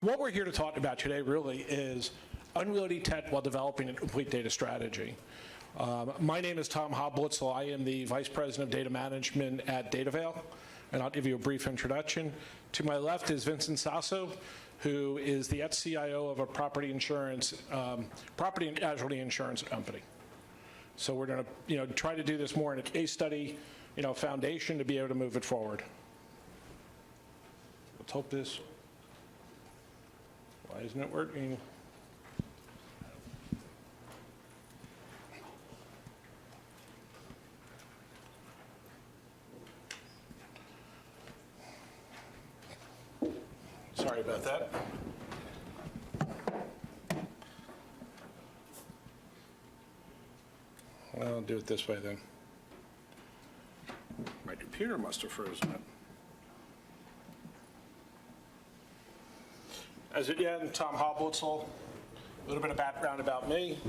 What we're here to talk about today really is unwieldy tech while developing a complete data strategy. My name is Tom Hoblitzel. I am the Vice President of Data Management at DataVale, and I'll give you a brief introduction. To my left is Vincent Sasso, who is the ex-CIO of a property and casualty insurance company. So we're going to, try to do this more in a case study, foundation to be able to move it forward. Let's hope this. Why isn't it working? Sorry about that. Well, I'll do it this way then. My computer must have frozen it. Again, Tom Hoblitzel, a little bit of background about me.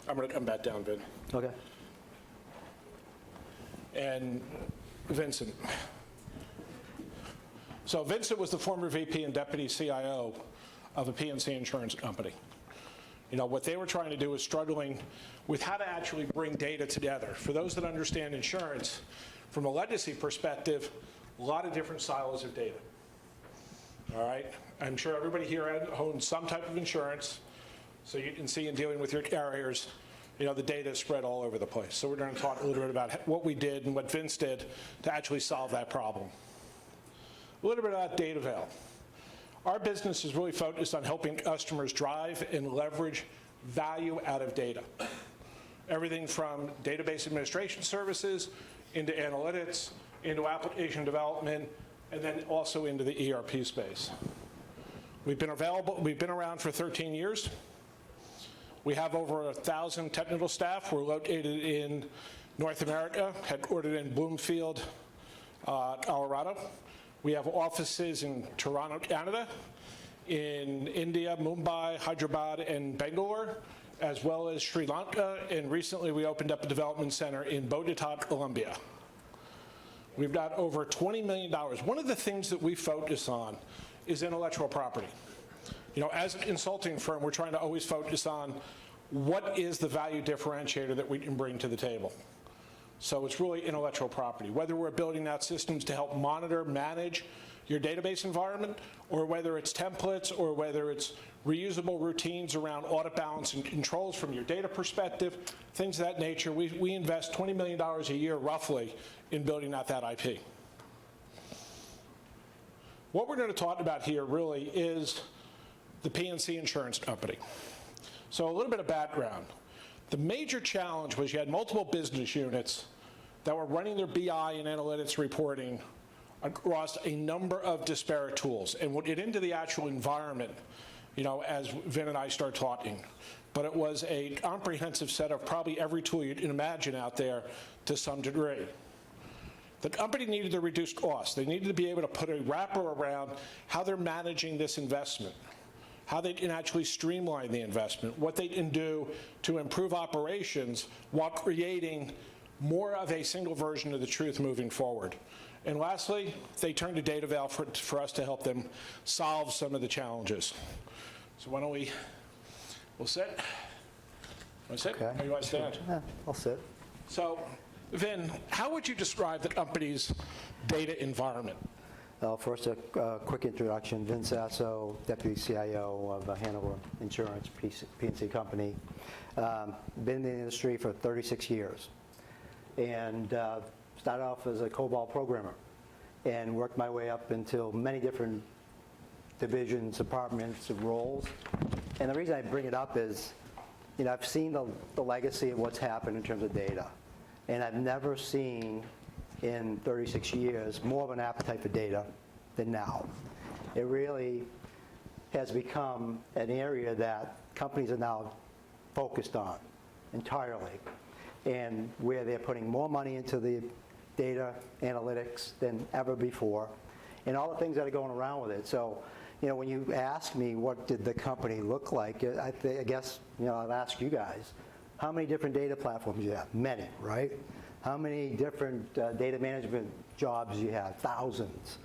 I'm going to come back down, Vin. Okay. And Vincent. So Vincent was the former VP and Deputy CIO of a P&C insurance company. What they were trying to do was struggling with how to actually bring data together. For those that understand insurance, from a legacy perspective, a lot of different silos of data. All right? I'm sure everybody here owns some type of insurance, so you can see in dealing with your carriers, the data is spread all over the place. So we're going to talk a little bit about what we did and what Vince did to actually solve that problem. A little bit about DataVale. Our business is really focused on helping customers drive and leverage value out of data. Everything from database administration services into analytics, into application development, and then also into the ERP space. We've been around for 13 years. We have over 1,000 technical staff. We're located in North America, headquartered in Bloomfield, Colorado. We have offices in Toronto, Canada, in India, Mumbai, Hyderabad, and Bangalore, as well as Sri Lanka, and recently we opened up a development center in Bogota, Colombia. We've got over $20 million. One of the things that we focus on is intellectual property. As a consulting firm, we're trying to always focus on what is the value differentiator that we can bring to the table. So it's really intellectual property. Whether we're building out systems to help monitor, manage your database environment, or whether it's templates, or whether it's reusable routines around audit balance and controls from your data perspective, things of that nature, we invest $20 million a year, roughly, in building out that IP. What we're going to talk about here really is the P&C insurance company. So a little bit of background. The major challenge was you had multiple business units that were running their BI and analytics reporting across a number of disparate tools. And we'll get into the actual environment, as Vin and I start talking. But it was a comprehensive set of probably every tool you can imagine out there to some degree. The company needed to reduce costs. They needed to be able to put a wrapper around how they're managing this investment, how they can actually streamline the investment, what they can do to improve operations while creating more of a single version of the truth moving forward. And lastly, they turned to DataVale for us to help them solve some of the challenges. So why don't we'll sit. Want to sit? Okay. Or you want to stand? Yeah, I'll sit. So, Vin, how would you describe the company's data environment? First, a quick introduction. Vin Sasso, Deputy CIO of Hanover Insurance, P&C company. Been in the industry for 36 years. And started off as a COBOL programmer and worked my way up into many different divisions, departments, and roles. And the reason I bring it up is, I've seen the legacy of what's happened in terms of data. And I've never seen in 36 years more of an appetite for data than now. It really has become an area that companies are now focused on entirely, and where they're putting more money into the data analytics than ever before, and all the things that are going around with it. So, when you ask me what did the company look like, I guess, I'll ask you guys, how many different data platforms do you have? Many, right? How many different data management jobs do you have? Thousands.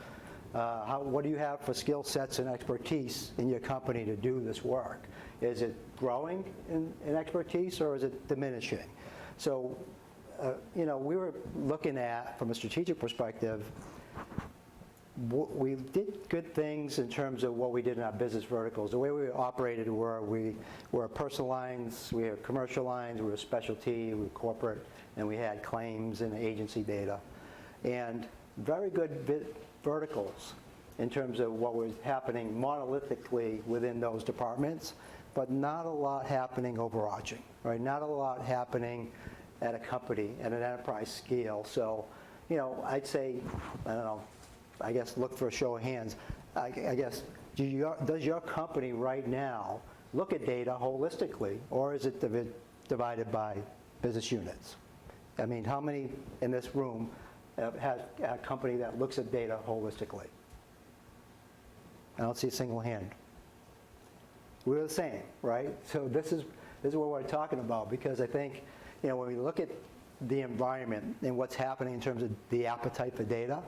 What do you have for skill sets and expertise in your company to do this work? Is it growing in expertise or is it diminishing? So, we were looking at, from a strategic perspective, we did good things in terms of what we did in our business verticals. The way we operated we were personal lines, we were commercial lines, we were specialty, we were corporate, and we had claims and agency data. And very good verticals in terms of what was happening monolithically within those departments, but not a lot happening overarching, right? Not a lot happening at a company, at an enterprise scale. So, I'd say, I don't know, I guess look for a show of hands. I guess, does your company right now look at data holistically, or is it divided by business units? I mean, how many in this room has a company that looks at data holistically? I don't see a single hand. We're the same, right? So this is what we're talking about, because I think, when we look at the environment and what's happening in terms of the appetite for data,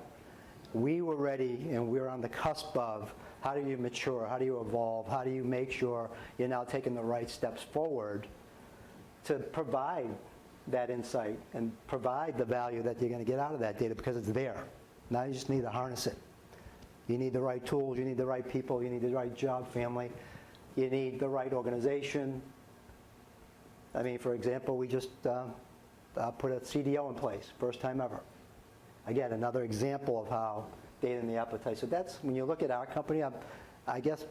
we were ready and we were on the cusp of how do you mature, how do you evolve, how do you make sure you're now taking the right steps forward to provide that insight and provide the value that you're going to get out of that data, because it's there. Now you just need to harness it. You need the right tools, you need the right people, you need the right job family, you need the right organization. I mean, for example, we just put a CDO in place, first time ever. Again, another example of how data and the appetite. So that's, when you look at our company, I'm guessing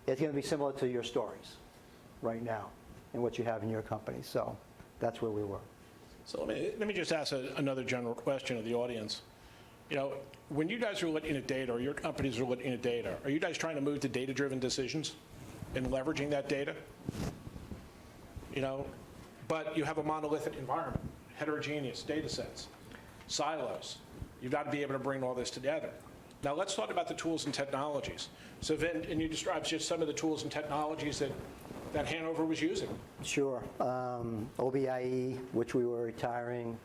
it's going to be similar to your stories right now and what you have in your company. So that's where we were. So let me just ask another general question of the audience. When you guys are looking at data, or your companies are looking at data, are you guys trying to move to data-driven decisions and leveraging that data? But you have a monolithic environment, heterogeneous data sets, silos. You've got to be able to bring all this together. Now let's talk about the tools and technologies. So Vin, and you described just some of the tools and technologies that Hanover was using. Sure. OBIEE, which we were retiring,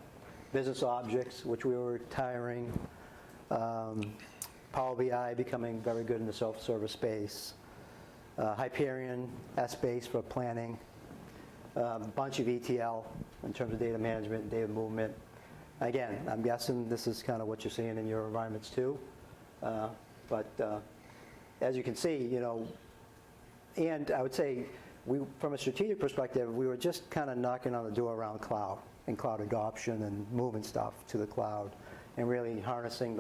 Business Objects, which we were retiring, Power BI becoming very good in the self-service space, Hyperion, S-Base for planning, a bunch of ETL in terms of data management and data movement. Again, I'm guessing this is kind of what you're seeing in your environments too. But as you can see, and I would say, from a strategic perspective, we were just kind of knocking on the door around cloud and cloud adoption and moving stuff to the cloud and really harnessing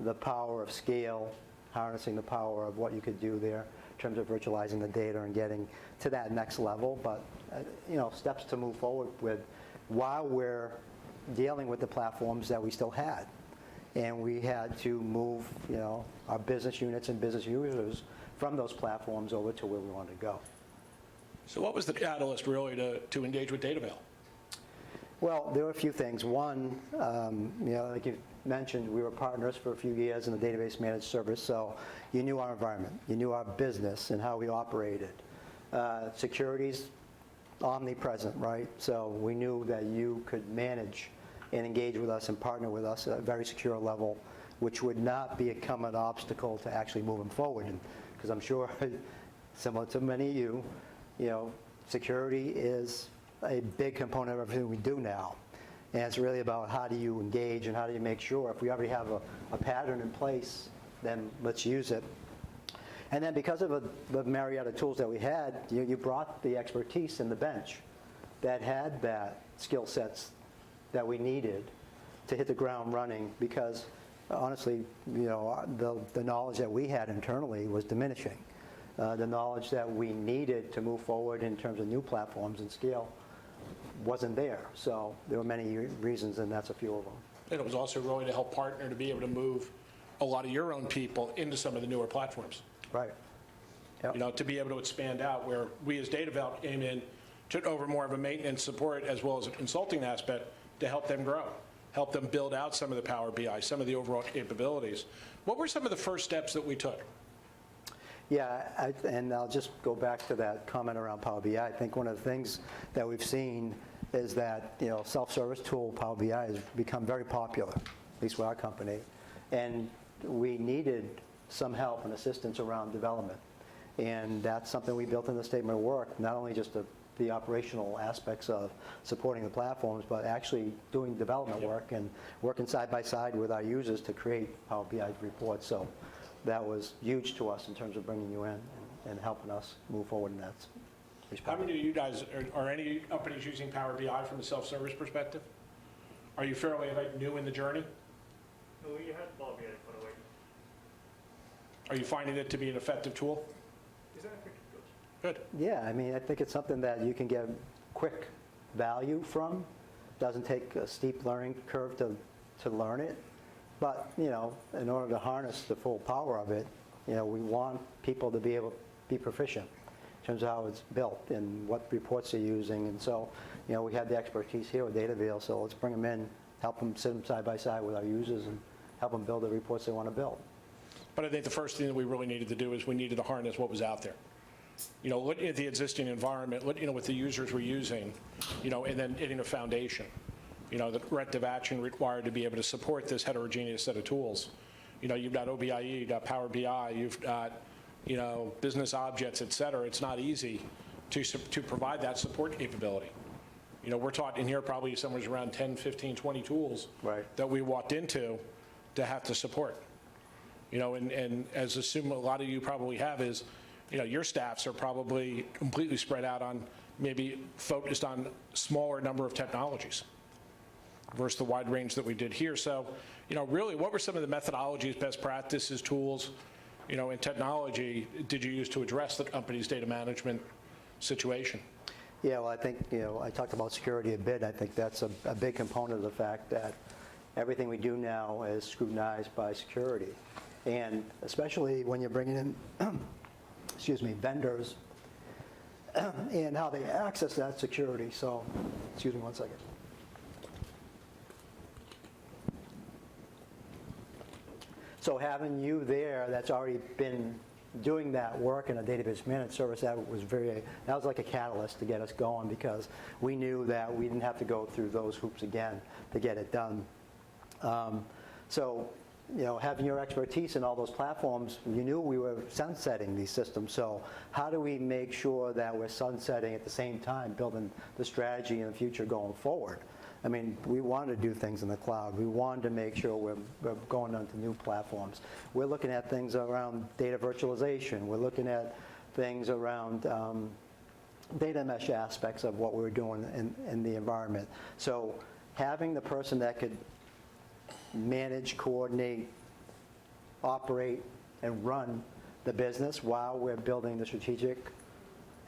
the power of scale, harnessing the power of what you could do there in terms of virtualizing the data and getting to that next level. But, steps to move forward with while we're dealing with the platforms that we still had. And we had to move, our business units and business users from those platforms over to where we wanted to go. So what was the catalyst really to engage with DataVale? Well, there were a few things. One, like you mentioned, we were partners for a few years in the database managed service, so you knew our environment, you knew our business and how we operated. Security's omnipresent, right? So we knew that you could manage and engage with us and partner with us at a very secure level, which would not become an obstacle to actually moving forward. Because I'm sure, similar to many of you, security is a big component of everything we do now. And it's really about how do you engage and how do you make sure, if we already have a pattern in place, then let's use it. And then because of the myriad of tools that we had, you brought the expertise in the bench that had that skill sets that we needed to hit the ground running, because honestly, the knowledge that we had internally was diminishing. The knowledge that we needed to move forward in terms of new platforms and scale wasn't there. So there were many reasons, and that's a few of them. And it was also really to help partner to be able to move a lot of your own people into some of the newer platforms. Right. Yep. To be able to expand out, where we as DataVale came in, took over more of a maintenance support as well as a consulting aspect to help them grow, help them build out some of the Power BI, some of the overall capabilities. What were some of the first steps that we took? Yeah, and I'll just go back to that comment around Power BI. I think one of the things that we've seen is that self-service tool Power BI has become very popular. at least with our company. And we needed some help and assistance around development. And that's something we built in the statement of work, not only just the operational aspects of supporting the platforms, but actually doing development work and working side by side with our users to create Power BI reports. So that was huge to us in terms of bringing you in and helping us move forward in that respect. How many of you guys, are any companies using Power BI from a self-service perspective? Are you fairly new in the journey? We had Power BI for a while. Are you finding it to be an effective tool? Is that effective? Good. Yeah, I mean, I think it's something that you can get quick value from. Doesn't take a steep learning curve to learn it. But, you know, in order to harness the full power of it, you know, we want people to be able to be proficient in terms of how it's built and what reports they're using. And so, you know, we have the expertise here with DataVille, so let's bring them in, help them sit them side by side with our users and help them build the reports they want to build. But I think the first thing that we really needed to do is we needed to harness what was out there. You know, looking at the existing environment, you know, what the users were using, you know, and then hitting a foundation. You know, the corrective action required to be able to support this heterogeneous set of tools. You know, you've got OBIEE, you've got Power BI, you've got, you know, business objects, et cetera. It's not easy to provide that support capability. You know, we're talking here probably somewhere around 10, 15, 20 tools that we walked into to have to support. You know, and as assume a lot of you probably have is, you know, your staffs are probably completely spread out on maybe focused on smaller number of technologies versus the wide range that we did here. So, you know, really, what were some of the methodologies, best practices, tools, you know, in technology did you use to address the company's data management situation? Yeah, well, I think, you know, I talked about security a bit. I think that's a big component of the fact that everything we do now is scrutinized by security. And especially when you're bringing in, excuse me, vendors and how they access that security. So, excuse me one second. So having you there that's already been doing that work in a database managed service, that was like a catalyst to get us going, because we knew that we didn't have to go through those hoops again to get it done. So, you know, having your expertise in all those platforms, you knew we were sunsetting these systems. So how do we make sure that we're sunsetting at the same time, building the strategy in the future going forward? I mean, we wanted to do things in the cloud. We wanted to make sure we're going onto new platforms. We're looking at things around data virtualization. We're looking at things around data mesh aspects of what we're doing in the environment. So having the person that could manage, coordinate, operate, and run the business while we're building the strategic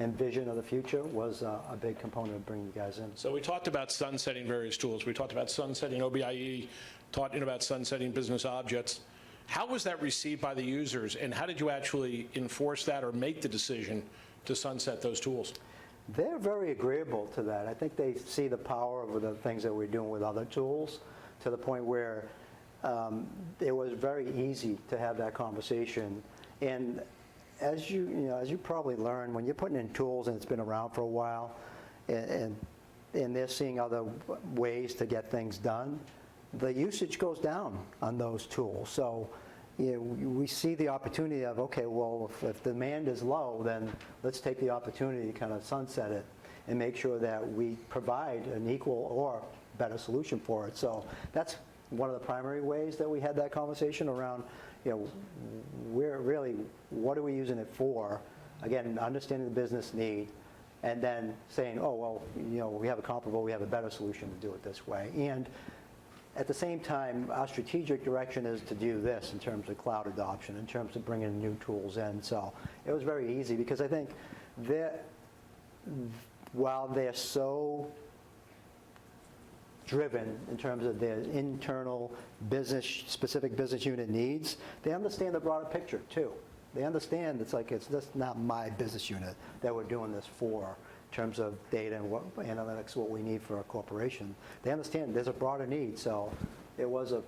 and vision of the future was a big component of bringing you guys in. So we talked about sunsetting various tools. We talked about sunsetting OBIEE, talking about sunsetting business objects. How was that received by the users, and how did you actually enforce that or make the decision to sunset those tools? They're very agreeable to that. I think they see the power of the things that we're doing with other tools, to the point where it was very easy to have that conversation. And as you probably learn, when you're putting in tools and it's been around for a while, and they're seeing other ways to get things done, the usage goes down on those tools. So, you know, we see the opportunity of, okay, well, if demand is low, then let's take the opportunity to kind of sunset it and make sure that we provide an equal or better solution for it. So that's one of the primary ways that we had that conversation around, you know, what are we using it for? Again, understanding the business need, and then saying, oh, well, you know, we have a comparable, we have a better solution to do it this way. And at the same time, our strategic direction is to do this in terms of cloud adoption, in terms of bringing new tools in. So it was very easy, because I think that while they're so driven in terms of their internal specific business unit needs, they understand the broader picture too. They understand it's just not my business unit that we're doing this for, in terms of data and what analytics, what we need for a corporation. They understand there's a broader need, so it was a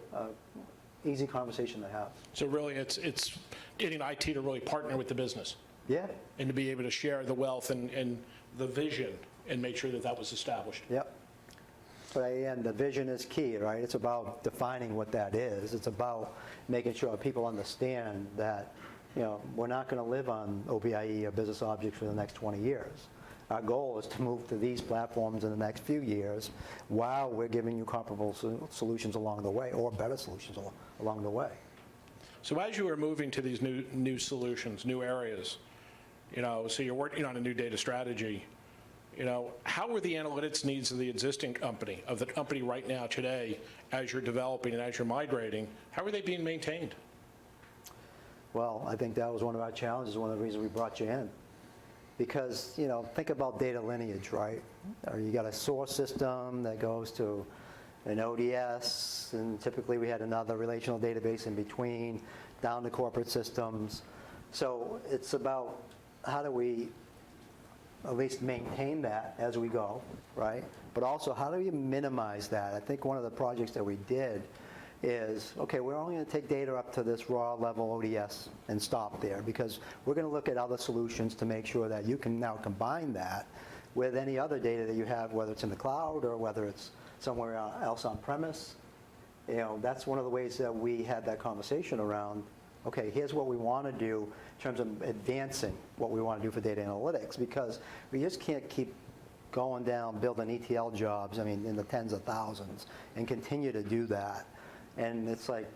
easy conversation to have. So really, it's getting IT to really partner with the business. Yeah. And to be able to share the wealth and the vision and make sure that that was established. Yep. But again, the vision is key, right? It's about defining what that is. It's about making sure people understand that, we're not going to live on OBIEE or business objects for the next 20 years. Our goal is to move to these platforms in the next few years while we're giving you comparable solutions along the way, or better solutions along the way. So as you are moving to these new solutions, new areas, so you're working on a new data strategy, how are the analytics needs of the existing company, of the company right now today, as you're developing and as you're migrating, how are they being maintained? Well, I think that was one of our challenges, one of the reasons we brought you in. Because, think about data lineage, right? You got a source system that goes to an ODS, and typically we had another relational database in between, down to corporate systems. So it's about how do we at least maintain that as we go, right? But also, how do we minimize that? I think one of the projects that we did is, okay, we're only going to take data up to this raw level ODS and stop there, because we're going to look at other solutions to make sure that you can now combine that with any other data that you have, whether it's in the cloud or whether it's somewhere else on premise. That's one of the ways that we had that conversation around, okay, here's what we want to do in terms of advancing what we want to do for data analytics, because we just can't keep going down, building ETL jobs, in the tens of thousands, and continue to do that. And it's like,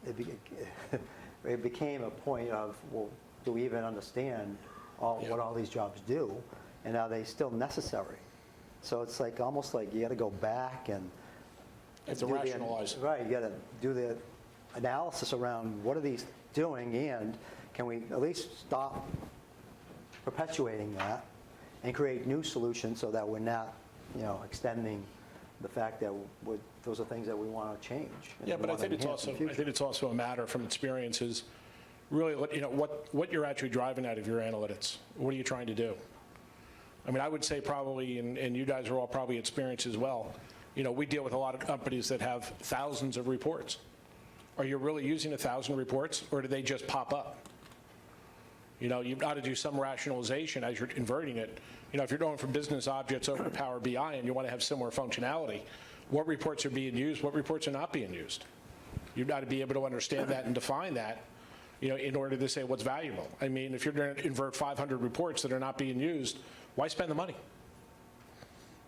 it became a point of, well, do we even understand what all these jobs do, and are they still necessary? So it's like, almost like you got to go back and It's to rationalize. Right, you got to do the analysis around what are these doing, and can we at least stop perpetuating that and create new solutions so that we're not, extending the fact that those are things that we want to change. Yeah, but I think it's also a matter from experience is really what you're actually driving out of your analytics. What are you trying to do? I would say probably, and you guys are all probably experienced as well, we deal with a lot of companies that have thousands of reports. Are you really using 1,000 reports, or do they just pop up? You've got to do some rationalization as you're converting it. If you're going from business objects over to Power BI and you want to have similar functionality, what reports are being used, what reports are not being used? You've got to be able to understand that and define that, in order to say what's valuable. If you're going to convert 500 reports that are not being used, why spend the money?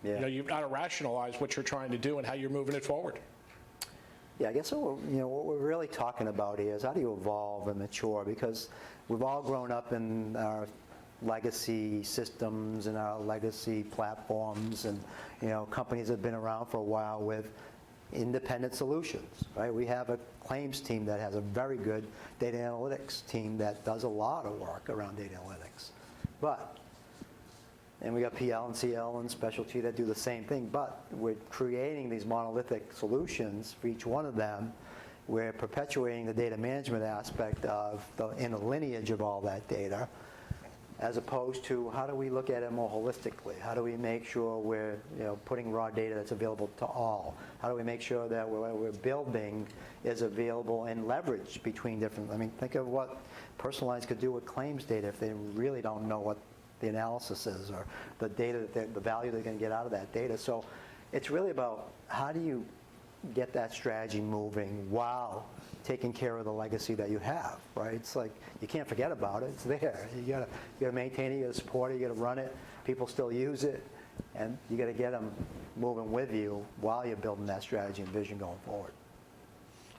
Yeah. You've got to rationalize what you're trying to do and how you're moving it forward. Yeah, I guess what we're really talking about here is how do you evolve and mature, because we've all grown up in our legacy systems and our legacy platforms, and companies that have been around for a while with independent solutions, right? We have a claims team that has a very good data analytics team that does a lot of work around data analytics. And we got PL and CL and specialty that do the same thing, but we're creating these monolithic solutions for each one of them. We're perpetuating the data management aspect in the lineage of all that data, as opposed to how do we look at it more holistically? How do we make sure we're putting raw data that's available to all? How do we make sure that what we're building is available and leveraged between different, think of what Personalized could do with claims data if they really don't know what the analysis is, or the data, the value they're going to get out of that data. So it's really about how do you get that strategy moving while taking care of the legacy that you have, right? It's like you can't forget about it. It's there. You got to maintain it. You got to support it. You got to run it. People still use it, and you got to get them moving with you while you're building that strategy and vision going forward.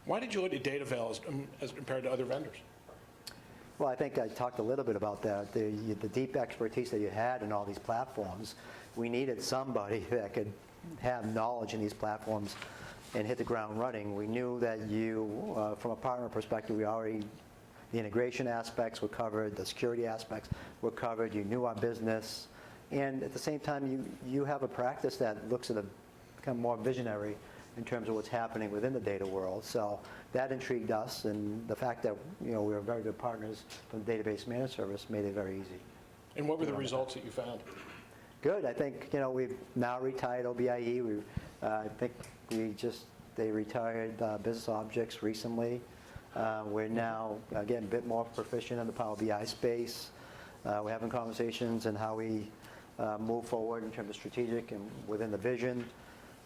Why did you look at Datavale as compared to other vendors? Well, I think I talked a little bit about that. The deep expertise that you had in all these platforms, we needed somebody that could have knowledge in these platforms and hit the ground running. We knew that from a partner perspective, the integration aspects were covered, the security aspects were covered, you knew our business, and at the same time, you have a practice that looks at become more visionary in terms of what's happening within the data world. So that intrigued us, and the fact that we were very good partners from the database managed service made it very easy. And what were the results that you found? Good. I think we've now retired OBIEE. I think they retired business objects recently. We're now again a bit more proficient in the Power BI space. We're having conversations on how we move forward in terms of strategic and within the vision.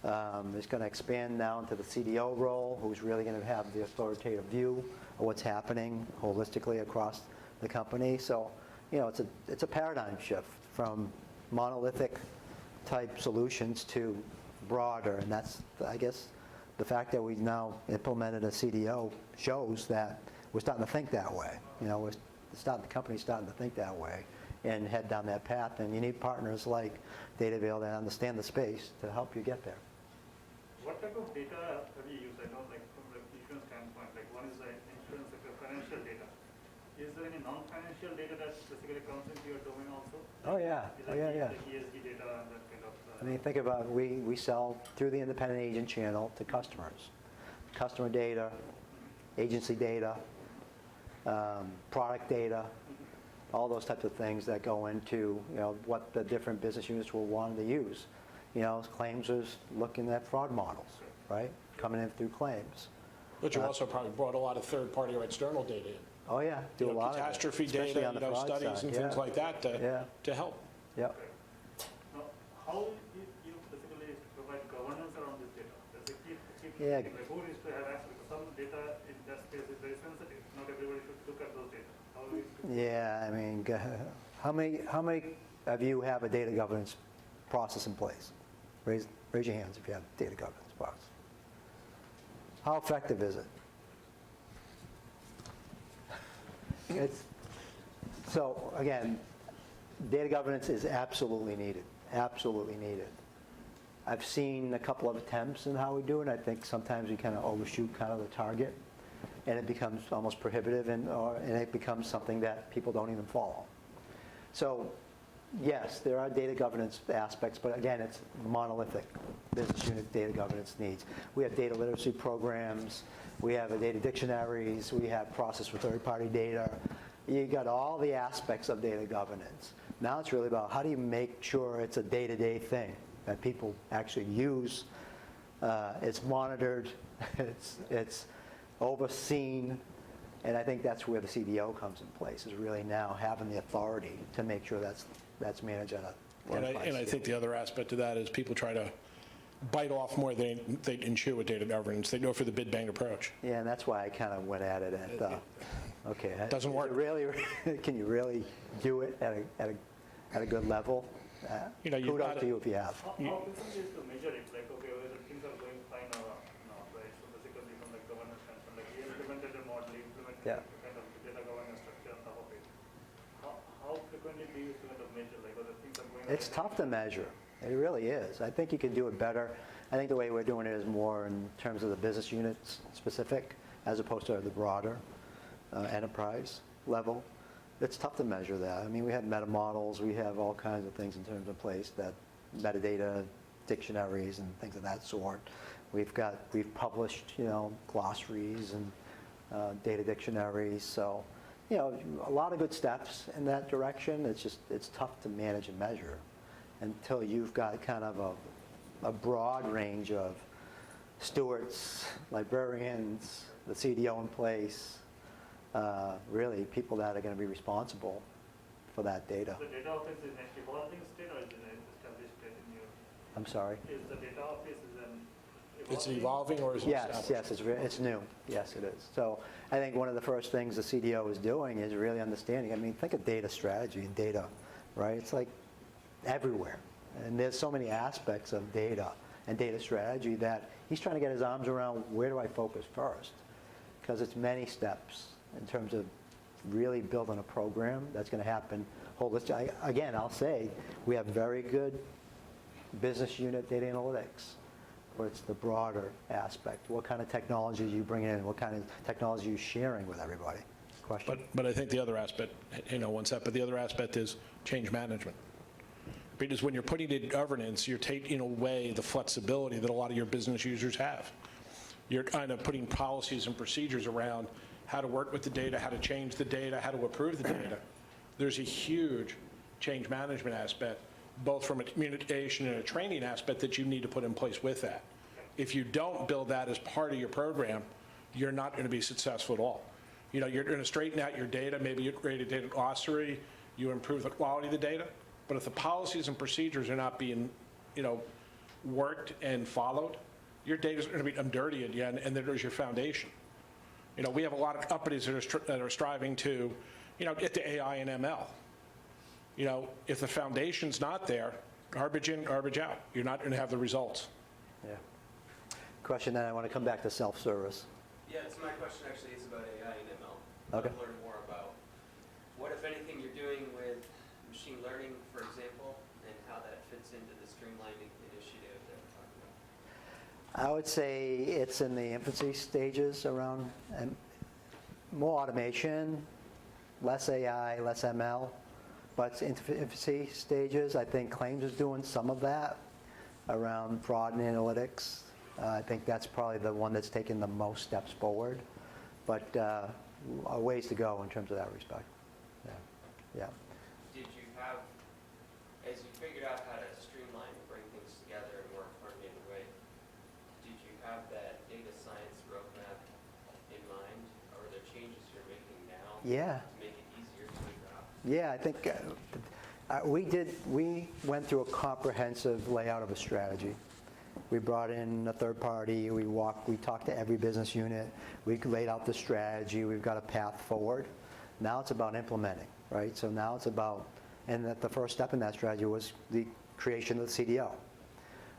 It's going to expand now into the CDO role, who's really going to have the authoritative view of what's happening holistically across the company. So, it's a paradigm shift from monolithic type solutions to broader, and that's, I guess, the fact that we've now implemented a CDO shows that we're starting to think that way. The company's starting to think that way and head down that path, and you need partners like Dataville that understand the space to help you get there. What type of data have you used? I know, like, from the insurance standpoint, like, one is the insurance, like, the financial data. Is there any non-financial data that specifically comes into your domain also? Oh, yeah. Like ESG data and that kind of... I mean, think about, we sell through the independent agent channel to customers. Customer data, agency data, product data, all those types of things that go into, what the different business units will want to use. Claims is looking at fraud models, right? Coming in through claims. But you also probably brought a lot of third-party or external data in. Oh, yeah, do a lot of it. Catastrophe especially data, on the fraud studies side. and things like that to help. Yep. Now, how you basically provide governance around this data? There's a key Yeah. thing, like, who needs to have access? Because some data in that space is very sensitive. Not everybody should look at those data. How do you... Yeah, I mean, how many of you have a data governance process in place? Raise your hands if you have a data governance process. How effective is it? So again, data governance is absolutely needed, absolutely needed. I've seen a couple of attempts in how we do it. I think sometimes we kind of overshoot kind of the target, and it becomes almost prohibitive, and it becomes something that people don't even follow. So yes, there are data governance aspects, but again, it's monolithic business unit data governance needs. We have data literacy programs, we have data dictionaries, we have process for third-party data. You got all the aspects of data governance. Now it's really about how do you make sure it's a day-to-day thing that people actually use. It's monitored, it's overseen, and I think that's where the CDO comes in place, is really now having the authority to make sure that's managed on a And I think the other aspect of that is people try to bite off more than they can chew with data governance. They go for the bid bang approach. Yeah, and that's why I kind of went at it at, okay. It doesn't work. Can you really do it at a good level? Kudos to you if you have. How difficult is to measure it? Like, okay, whether things are going fine or not, right? So basically from the governance standpoint, like, we implemented a model, implemented Yeah. kind of data governance structure on top of it. How frequently do you kind of measure, like, whether things are going It's tough to measure. It really is. I think you can do it better. I think the way we're doing it is more in terms of the business units specific, as opposed to the broader enterprise level. It's tough to measure that. I mean, we have meta models, we have all kinds of things in terms of place, that metadata dictionaries and things of that sort. We've published, glossaries and data dictionaries. So, a lot of good steps in that direction. It's tough to manage and measure until you've got kind of a broad range of stewards, librarians, the CDO in place, really people that are going to be responsible for that data. The data office is an evolving state or is it an established state in your... I'm sorry? Is the data office It's evolving or is it established? Yes, it's new. Yes, it is. So I think one of the first things the CDO is doing is really understanding. I mean, think of data strategy and data, right? It's like everywhere. And there's so many aspects of data and data strategy that he's trying to get his arms around, where do I focus first? Because it's many steps in terms of really building a program that's going to happen holistic. Again, I'll say we have very good business unit data analytics, where it's the broader aspect. What kind of technology you bring in? What kind of technology you sharing with everybody? Question? But I think the other aspect, one step, but the other aspect is change management. Because when you're putting in governance, you're taking away the flexibility that a lot of your business users have. You're kind of putting policies and procedures around how to work with the data, how to change the data, how to approve the data. There's a huge change management aspect, both from a communication and a training aspect that you need to put in place with that. If you don't build that as part of your program, you're not going to be successful at all. You're going to straighten out your data, maybe you create a data glossary, you improve the quality of the data, but if the policies and procedures are not being, worked and followed, your data's going to become dirty again, and then there's your foundation. We have a lot of companies that are striving to, get to AI and ML. If the foundation's not there, garbage in, garbage out. You're not going to have the results. Yeah. Question, then I want to come back to self-service. Yeah, so my question actually is about AI and ML. Okay. I want to learn more about what, if anything, you're doing with machine learning, for example, and how that fits into the streamlining initiative that we're talking about. I would say it's in the infancy stages around more automation, less AI, less ML, but it's infancy stages. I think claims is doing some of that around fraud and analytics. I think that's probably the one that's taken the most steps forward, but a ways to go in terms of that respect. Yeah. Did you have, as you figured out how to streamline and bring things together in a more coordinated way, did you have that data science roadmap in mind, or are there changes you're making now Yeah. to make it easier to figure out? Yeah, I think we went through a comprehensive layout of a strategy. We brought in a third party, we talked to every business unit, we laid out the strategy, we've got a path forward. Now it's about implementing, right? So now it's about, and the first step in that strategy was the creation of the CDO.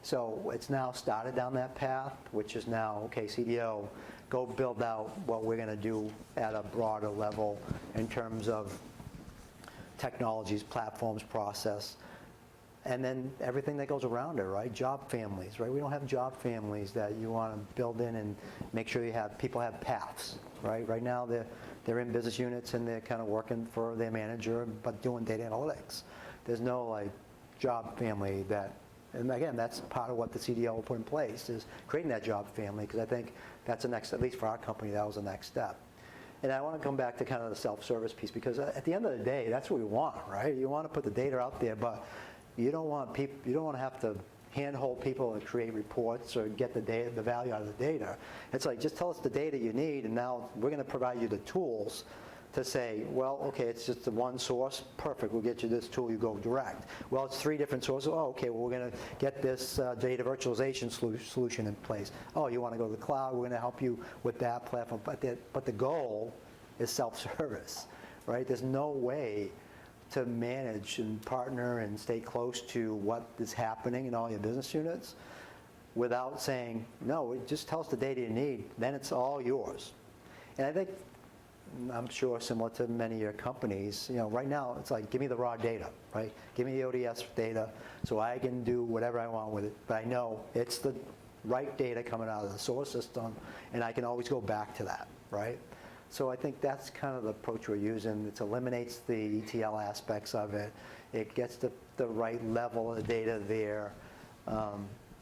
So it's now started down that path, which is now, okay, CDO, go build out what we're going to do at a broader level in terms of technologies, platforms, process, and then everything that goes around it, right? Job families, right? We don't have job families that you want to build in and make sure people have paths, right? Right now they're in business units and they're kind of working for their manager but doing data analytics. There's no job family that, and again, that's part of what the CDO will put in place, is creating that job family, because I think that's the next, at least for our company, that was the next step. And I want to come back to kind of the self-service piece, because at the end of the day, that's what we want, right? You want to put the data out there, but you don't want to have to handhold people and create reports or get the value out of the data. It's like, just tell us the data you need, and now we're going to provide you the tools to say, well, okay, it's just the one source, perfect, we'll get you this tool, you go direct. Well, it's 3 different sources, oh, okay, well, we're going to get this data virtualization solution in place. Oh, you want to go to the cloud, we're going to help you with that platform, but the goal is self-service, right? There's no way to manage and partner and stay close to what is happening in all your business units without saying, no, just tell us the data you need, then it's all yours. And I think, I'm sure similar to many of your companies, right now it's like, give me the raw data, right? Give me the ODS data so I can do whatever I want with it. But I know it's the right data coming out of the source system, and I can always go back to that, right? So I think that's kind of the approach we're using. It eliminates the ETL aspects of it. It gets the right level of the data there.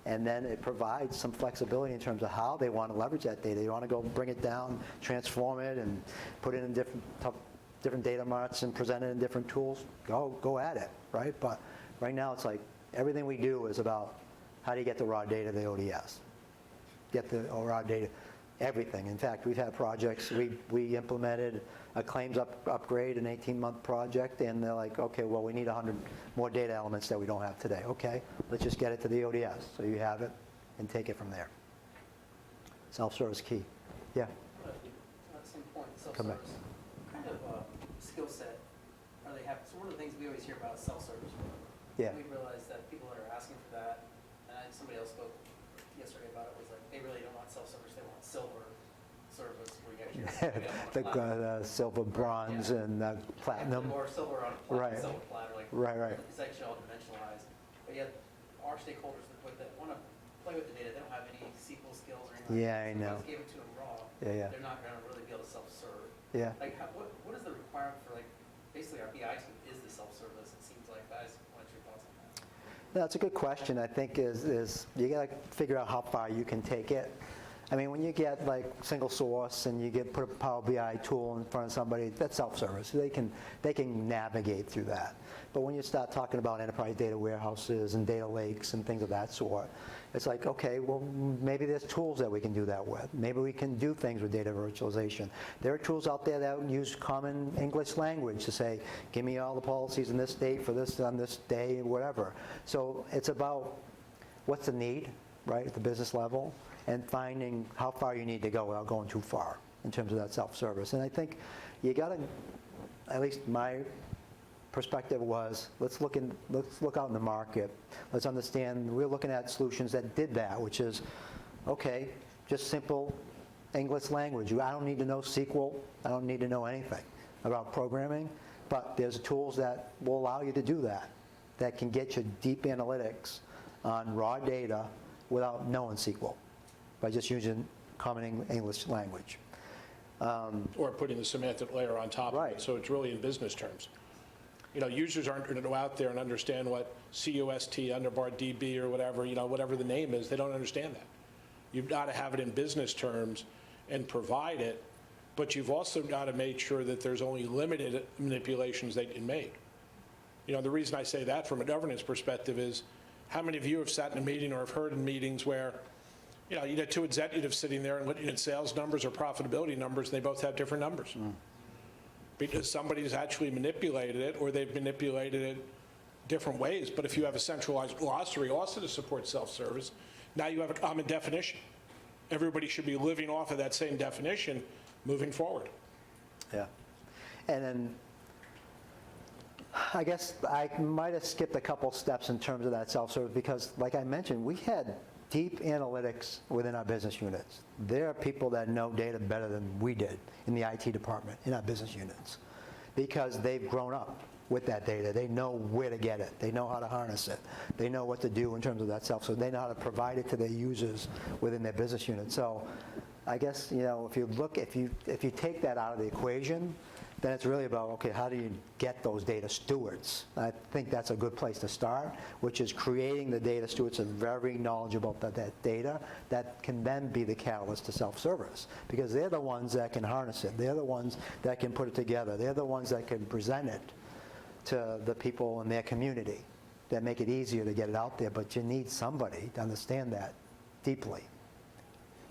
And then it provides some flexibility in terms of how they want to leverage that data. You want to go bring it down, transform it, and put it in different data marts and present it in different tools, go at it, right? But right now it's like everything we do is about how do you get the raw data, the ODS. Get the raw data, everything. In fact, we've had projects, we implemented a claims upgrade, an 18-month project, and they're like, okay, well, we need 100 more data elements that we don't have today. Okay, let's just get it to the ODS so you have it and take it from there. Self-service key. Yeah? At the same point, Come back. self-service, what kind of skill set are they having? So one of the things we always hear about is self-service. Yeah. We realize that people that are asking for that, and I think somebody else spoke yesterday about it, was like, they really don't want self-service, they want silver service where you actually get it on a platter. Silver, bronze, Yeah. and platinum. Or silver on a platter, Right. silver platter, like Right. it's actually all dimensionalized. But yet, our stakeholders that want to play with the data, they don't have any SQL skills or anything. Yeah, I So if know. you gave it to them raw, Yeah. they're not going to really be able to self-serve. Yeah. Like, what is the requirement for, basically our BI team is the self-service, it seems like. Guys, what's your thoughts on that? That's a good question. I think is you got to figure out how far you can take it. I mean, when you get single source and you put a Power BI tool in front of somebody, that's self-service. They can navigate through that. But when you start talking about enterprise data warehouses and data lakes and things of that sort, it's like, okay, well, maybe there's tools that we can do that with. Maybe we can do things with data virtualization. There are tools out there that use common English language to say, give me all the policies in this date for this on this day, whatever. So it's about what's the need, right, at the business level, and finding how far you need to go without going too far in terms of that self-service. And I think you got to, at least my perspective was, let's look out in the market. Let's understand, we're looking at solutions that did that, which is, okay, just simple English language. I don't need to know SQL. I don't need to know anything about programming, but there's tools that will allow you to do that, that can get you deep analytics on raw data without knowing SQL, by just using common English language. Or putting the semantic layer on top of Right. it, so it's really in business terms. You know, users aren't going to go out there and understand what CUST, underbar DB, or whatever, you know, whatever the name is, they don't understand that. You've got to have it in business terms and provide it, but you've also got to make sure that there's only limited manipulations they can make. You know, the reason I say that from a governance perspective is, how many of you have sat in a meeting or have heard in meetings where, you know, you got two executives sitting there and looking at sales numbers or profitability numbers, and they both have different numbers? Because somebody's actually manipulated it, or they've manipulated it different ways. But if you have a centralized glossary also to support self-service, now you have a common definition. Everybody should be living off of that same definition moving forward. Yeah. And then I guess I might have skipped a couple steps in terms of that self-service, because like I mentioned, we had deep analytics within our business units. There are people that know data better than we did in the IT department, in our business units, because they've grown up with that data. They know where to get it. They know how to harness it. They know what to do in terms of that self. So they know how to provide it to their users within their business unit. So I guess, you know, if you take that out of the equation, then it's really about, okay, how do you get those data stewards? I think that's a good place to start, which is creating the data stewards that are very knowledgeable about that data, that can then be the catalyst to self-service, because they're the ones that can harness it. They're the ones that can put it together. They're the ones that can present it to the people in their community, that make it easier to get it out there. But you need somebody to understand that deeply.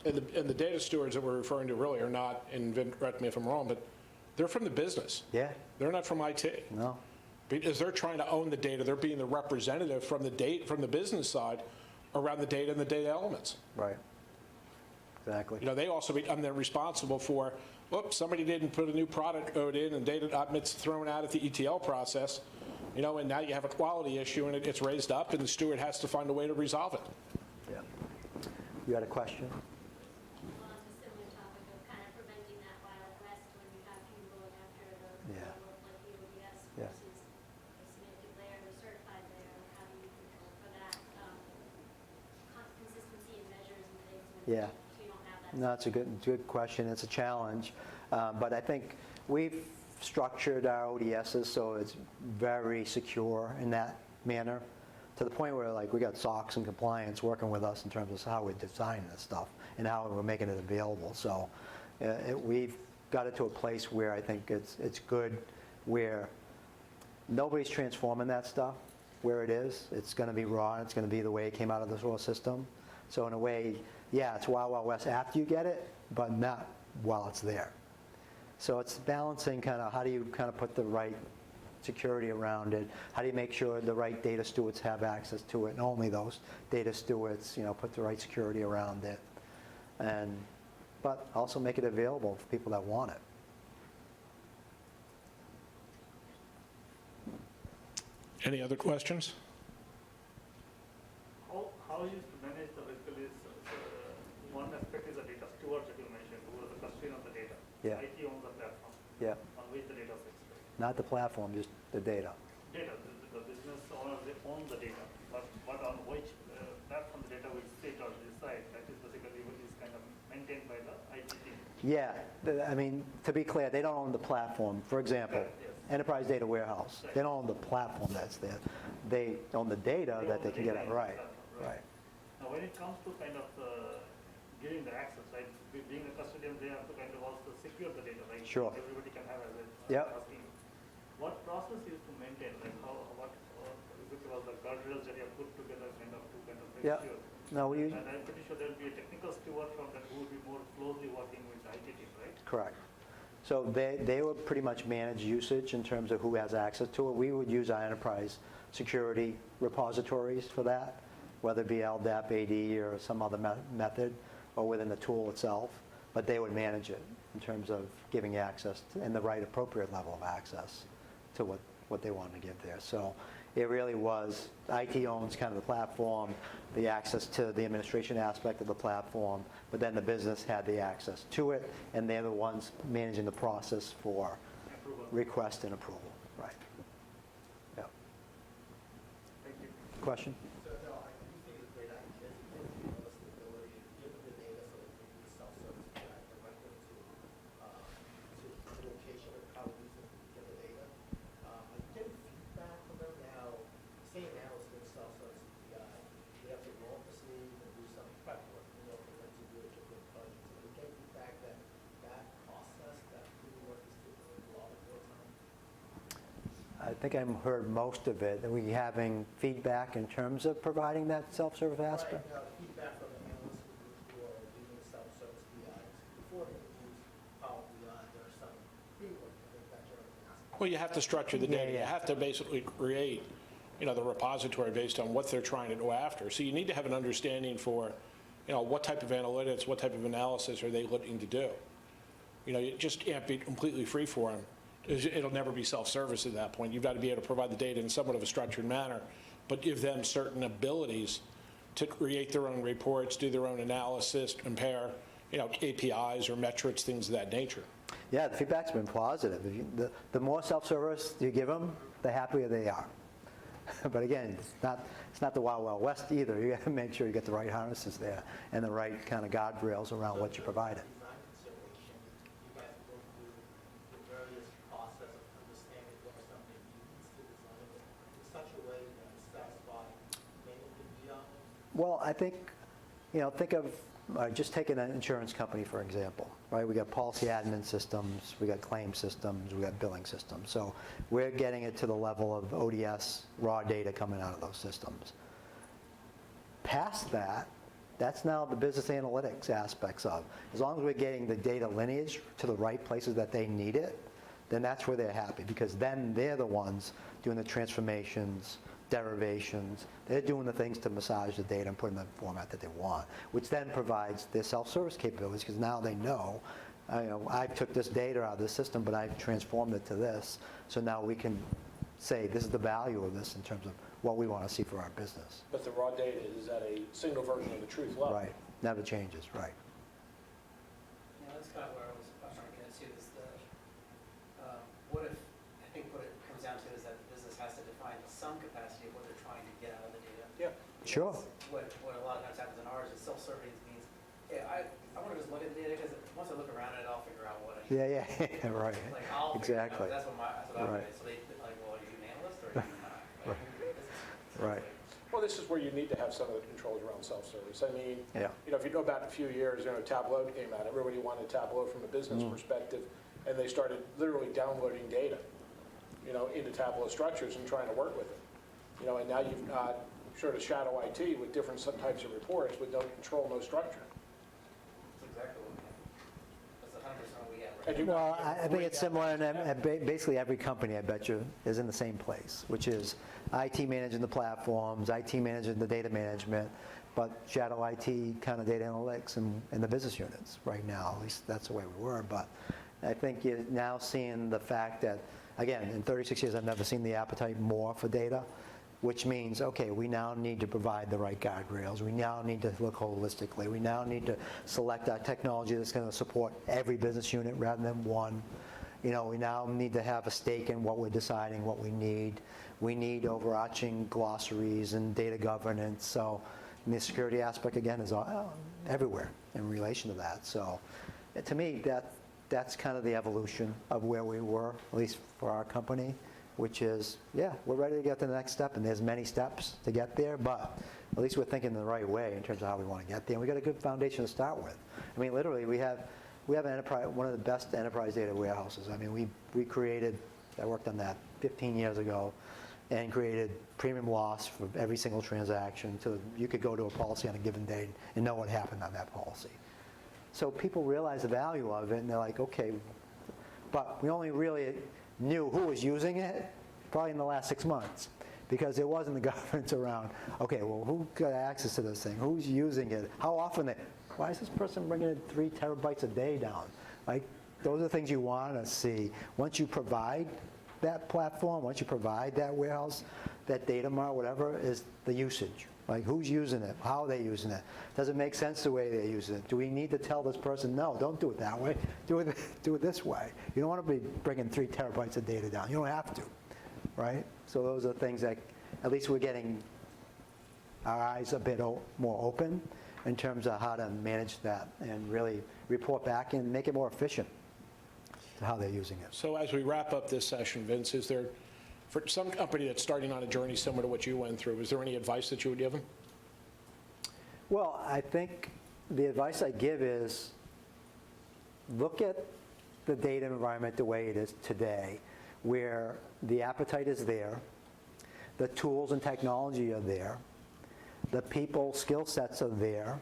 And the data stewards that we're referring to really are not, and Vin, correct me if I'm wrong, but they're from the business. Yeah? They're not from IT. No? Because they're trying to own the data. They're being the representative from the business side around the data and the data elements. Right. Exactly. You know, they also become then responsible for, whoops, somebody didn't put a new product code in and data gets thrown out at the ETL process, you know, and now you have a quality issue and it gets raised up and the steward has to find a way to resolve it. Yeah. You had a question? On the similar topic of kind of preventing that Wild West when you have people going after the Yeah. work like the OBS Yeah. versus a semantic layer or certified layer, how do you control for that consistency in measures and things when Yeah. so you don't have that? No, it's a good question. It's a challenge. But I think we've structured our ODSs so it's very secure in that manner, to the point where, like, we got SOX and compliance working with us in terms of how we design this stuff and how we're making it available. So we've got it to a place where I think it's good, where nobody's transforming that stuff where it is. It's going to be raw, and it's going to be the way it came out of the source system. So in a way, yeah, it's Wild Wild West after you get it, but not while it's there. So it's balancing kind of how do you kind of put the right security around it? How do you make sure the right data stewards have access to it, and only those data stewards, you know, put the right security around it, but also make it available for people that want it. Any other questions? How you manage the basically one aspect is the data stewards that you mentioned, who are the custodian of the data. Yeah. IT owns the platform Yeah, on which the data sits. Right? not the platform, just the data. Data, the business owners, they own the data, but on which platform the data will sit or reside, that is basically what is kind of maintained by the IT team. Yeah, I mean, to be clear, they don't own the platform. For example, Yes. Enterprise Data Warehouse, they don't own the platform that's there. They own the data that they can get it right. Right. Now, when it comes to kind of giving the access, right, being a custodian, they have to kind of also secure the data, right? Sure. Everybody can have it. Yep. Asking, what process is to maintain, like what is it was the guardrails that you have put together kind of to kind of make Yep. sure? No, we, And I'm pretty sure there will be a technical steward from that who will be more closely working with the IT team, right? correct. So they would pretty much manage usage in terms of who has access to it. We would use our enterprise security repositories for that, whether it be LDAP, AD, or some other method, or within the tool itself, but they would manage it in terms of giving access and the right appropriate level of access to what they wanted to give there. So it really was, IT owns kind of the platform, the access to the administration aspect of the platform, but then the business had the access to it, and they're the ones managing the process for request and approval. Right. Yeah. Thank you. Question? So, no, I do think it's a great idea to give us the ability to give them the data so they can use self-service connect directly to the location of how users get the data. I'm getting feedback from them now, say analysts with self-service API, we have to roll up the sleeves and do some prep work, for them to do a different project. So we get feedback that that process, that pre-work is taking a lot of your time. I think I heard most of it. Are we having feedback in terms of providing that self-service aspect? Right, feedback from the analysts who are using self-service BIs. Before they could use Power BI, there's some pre-work that you're asking. Well, you have to structure the data. You have to basically create, the repository based on what they're trying to go after. So you need to have an understanding for, what type of analytics, what type of analysis are they looking to do. You just can't be completely free for them. It'll never be self-service at that point. You've got to be able to provide the data in somewhat of a structured manner, but give them certain abilities to create their own reports, do their own analysis, compare, APIs or metrics, things of that nature. Yeah, the feedback's been positive. The more self-service you give them, the happier they are. But again, it's not the Wild Wild West either. You got to make sure you get the right harnesses there and the right kind of guardrails around what you provided. Design consideration, you guys go through the various process of understanding what something needs to design it in such a way that it satisfies many of the beyond. Well, I think, think of just taking an insurance company, for example, right? We got policy admin systems, we got claim systems, we got billing systems. So we're getting it to the level of ODS, raw data coming out of those systems. Past that, that's now the business analytics aspects of. As long as we're getting the data lineage to the right places that they need it, then that's where they're happy, because then they're the ones doing the transformations, derivations. They're doing the things to massage the data and put it in the format that they want, which then provides their self-service capabilities, because now they know, I took this data out of this system, but I've transformed it to this. So now we can say this is the value of this in terms of what we want to see for our business. But the raw data is at a single version of the truth level. Right. Never changes. Right. That's kind of where I was trying to get to is what if, I think what it comes down to is that the business has to define some capacity of what they're trying to get out of the data. Yeah. Sure. What a lot of times happens in ours is self-serving means, hey, I want to just look at the data because once I look around it, I'll figure out what I need. Yeah, right. Like, I'll figure it out. Exactly. That's what I'm Right. doing. So they like, well, are you an analyst or are you not? Like, Right. Well, this is where you need to have some of the controls around self-service. I mean, Yeah. if you go back a few years, Tableau came out. Everybody wanted Tableau from a business perspective, and they started literally downloading data, into Tableau structures and trying to work with it. And now you've got sort of shadow IT with different types of reports with no control, no structure. That's exactly what we have. That's 100% what we have. And you- Well, I think it's similar, and basically every company, I bet you, is in the same place, which is IT managing the platforms, IT managing the data management, but shadow IT kind of data analytics in the business units right now. At least that's the way we were. But I think you're now seeing the fact that, again, in 36 years, I've never seen the appetite more for data, which means, okay, we now need to provide the right guardrails. We now need to look holistically. We now need to select our technology that's going to support every business unit rather than one. We now need to have a stake in what we're deciding, what we need. We need overarching glossaries and data governance. So the security aspect, again, is everywhere in relation to that. So to me, that's kind of the evolution of where we were, at least for our company, which is, yeah, we're ready to get to the next step, and there's many steps to get there, but at least we're thinking the right way in terms of how we want to get there. And we got a good foundation to start with. I mean, literally, we have an enterprise, one of the best enterprise data warehouses. I mean, we created, I worked on that 15 years ago, and created premium loss for every single transaction, so you could go to a policy on a given day and know what happened on that policy. So people realize the value of it, and they're like, okay, but we only really knew who was using it probably in the last 6 months, because there wasn't the governance around, okay, well, who got access to this thing? Who's using it? How often why is this person bringing in 3 terabytes a day down? Like, those are the things you want to see. Once you provide that platform, once you provide that warehouse, that data mart, whatever, is the usage. Like, who's using it? How are they using it? Does it make sense the way they're using it? Do we need to tell this person, no, don't do it that way. Do it this way. You don't want to be bringing 3 terabytes of data down. You don't have to, right? So those are things that at least we're getting our eyes a bit more open in terms of how to manage that and really report back and make it more efficient to how they're using it. So as we wrap up this session, Vince, is there, for some company that's starting on a journey similar to what you went through, is there any advice that you would give them? Well, I think the advice I give is look at the data environment the way it is today, where the appetite is there, the tools and technology are there, the people skill sets are there,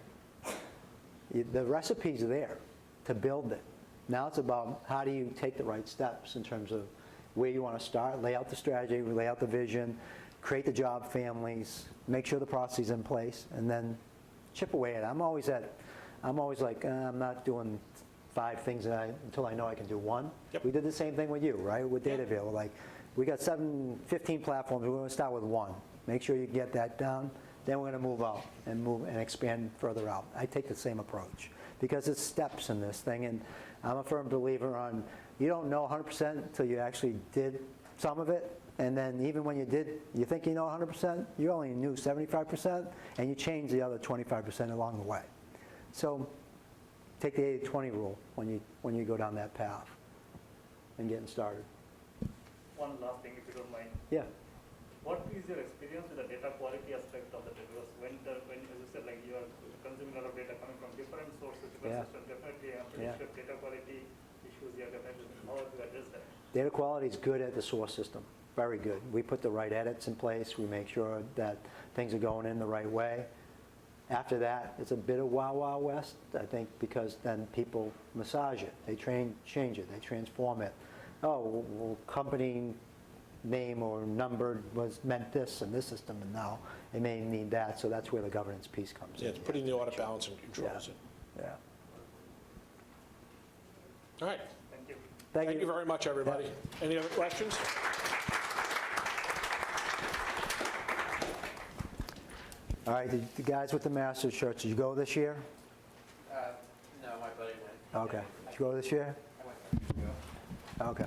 the recipe's are there to build it. Now it's about how do you take the right steps in terms of where you want to start, lay out the strategy, lay out the vision, create the job families, make sure the process is in place, and then chip away at it. I'm always like, I'm not doing 5 things until I know I can do 1. Yep. We did the same thing with you, right? With Dataville. We're like, we got 15 platforms. We're going to start with 1. Make sure you get that down. Then we're going to move out and expand further out. I take the same approach because it's steps in this thing, and I'm a firm believer on you don't know 100% until you actually did some of it, and then even when you did, you think you know 100%, you only knew 75%, and you change the other 25% along the way. So take the 80-20 rule when you go down that path and getting started. One last thing, if you don't mind. Yeah. What is your experience with the data quality aspect of the data? Because when as you said, like you are consuming a lot of data coming from different sources, different systems, definitely I'm pretty sure data quality issues, definitely how to address that. Data quality is good at the source system, very good. We put the right edits in place. We make sure that things are going in the right way. After that, it's a bit of Wild Wild West, I think, because then people massage it. They change it. They transform it. Oh, well, company name or number meant this in this system, and now it may need that. So that's where the governance piece comes in. Yeah, it's putting the audit balance and controls in. Yeah. All right. Thank you. Thank you very much, everybody. Any other questions? All right, the guys with the master's shirts, did you go this year? No, my buddy went. Okay. Did you go this year? I went. Okay.